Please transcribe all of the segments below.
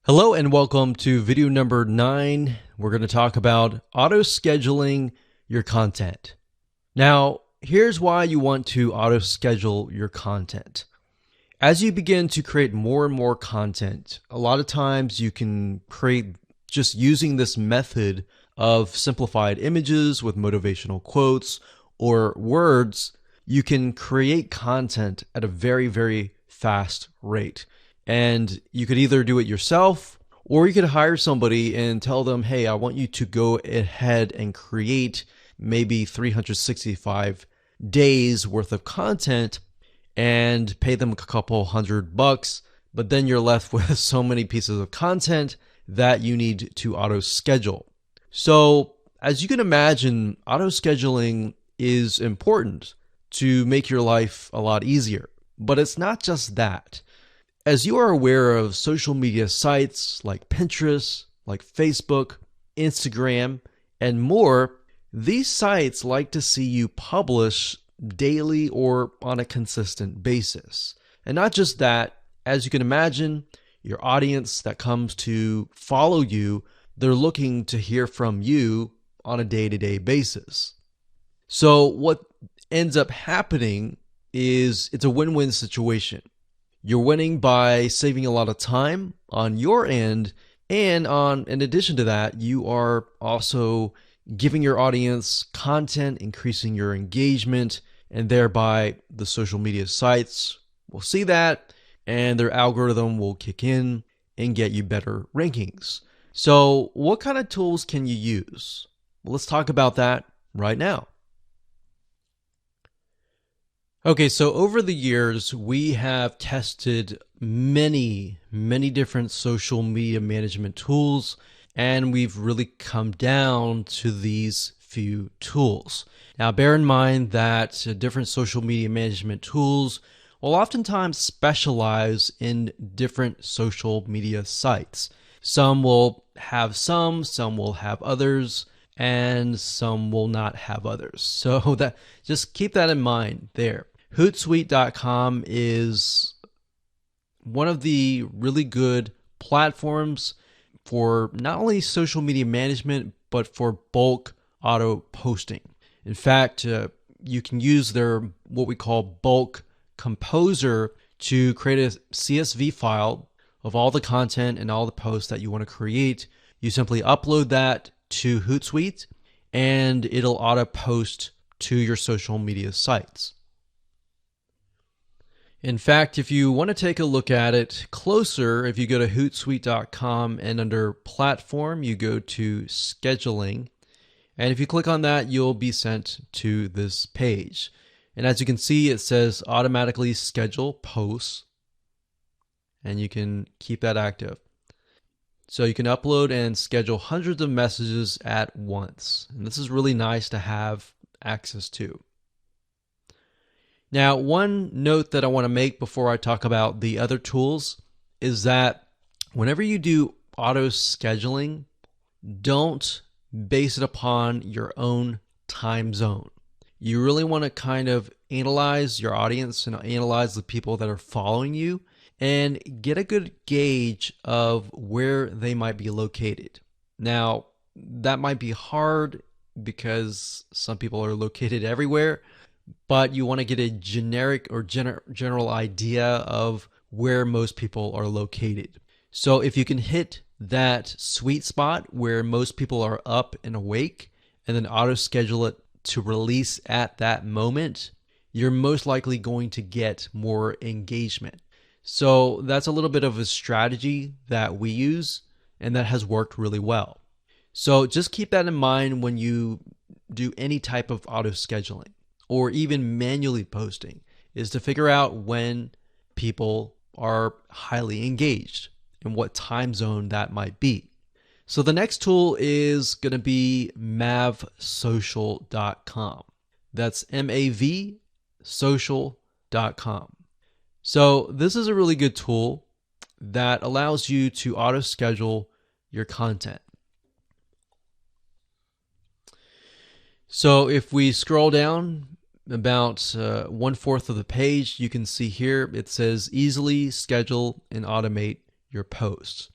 Hello and welcome to video number 9. We're going to talk about auto-scheduling your content. Now, here's why you want to auto-schedule your content. As you begin to create more and more content, a lot of times you can create just using this method of simplified images with motivational quotes or words. You can create content at a very, very fast rate. And you could either do it yourself or you could hire somebody and tell them, hey, I want you to go ahead and create maybe 365 days worth of content and pay them a couple $100, but then you're left with so many pieces of content that you need to auto schedule. So as you can imagine, auto scheduling is important to make your life a lot easier, but it's not just that. As you are aware of social media sites like Pinterest, like Facebook, Instagram, and more, these sites like to see you publish daily or on a consistent basis. And not just that, as you can imagine, your audience that comes to follow you, they're looking to hear from you on a day-to-day basis. So what ends up happening is it's a win-win situation. You're winning by saving a lot of time on your end, and in addition to that, you are also giving your audience content, increasing your engagement, and thereby the social media sites will see that and their algorithm will kick in and get you better rankings. So what kind of tools can you use? Well, let's talk about that right now. Okay, so over the years, we have tested many different social media management tools, and we've really come down to these few tools. Now, bear in mind that different social media management tools will oftentimes specialize in different social media sites. Some will have some will have others, and some will not have others. So just keep that in mind there. Hootsuite.com is one of the really good platforms for not only social media management, but for bulk auto posting. In fact, you can use their what we call bulk composer to create a CSV file of all the content and all the posts that you want to create. You simply upload that to Hootsuite and it'll auto post to your social media sites. In fact, if you want to take a look at it closer, if you go to Hootsuite.com and under Platform, you go to Scheduling. And if you click on that, you'll be sent to this page. And as you can see, it says automatically schedule posts. And you can keep that active. So you can upload and schedule hundreds of messages at once. And this is really nice to have access to. Now, one note that I want to make before I talk about the other tools is that whenever you do auto scheduling, don't base it upon your own time zone. You really want to kind of analyze your audience and analyze the people that are following you and get a good gauge of where they might be located. Now, that might be hard because some people are located everywhere, but you want to get a generic or general idea of where most people are located. So if you can hit that sweet spot where most people are up and awake and then auto schedule it to release at that moment, you're most likely going to get more engagement. So that's a little bit of a strategy that we use and that has worked really well. So just keep that in mind when you do any type of auto scheduling or even manually posting, is to figure out when people are highly engaged and what time zone that might be. So the next tool is going to be mavsocial.com. That's mavsocial.com. So this is a really good tool that allows you to auto schedule your content. So if we scroll down about 1/4 of the page, you can see here it says easily schedule and automate your posts.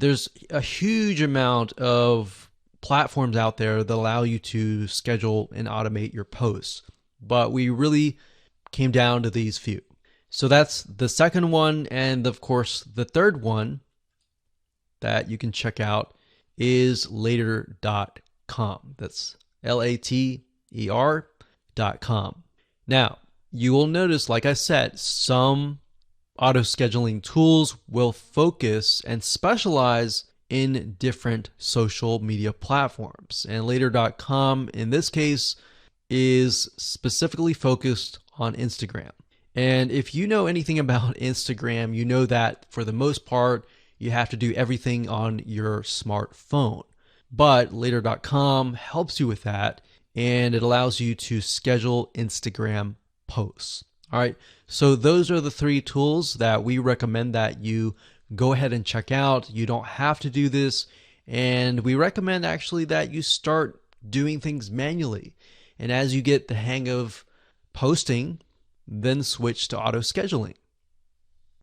There's a huge amount of platforms out there that allow you to schedule and automate your posts, but we really came down to these few. So that's the second one. And of course, the third one that you can check out is later.com. That's later.com. Now, you will notice, like I said, some auto scheduling tools will focus and specialize in different social media platforms. And later.com in this case is specifically focused on Instagram. And if you know anything about Instagram, you know that for the most part, you have to do everything on your smartphone. But later.com helps you with that, and it allows you to schedule Instagram posts. All right, so those are the three tools that we recommend that you go ahead and check out. You don't have to do this, and we recommend actually that you start doing things manually. And as you get the hang of posting, then switch to auto scheduling.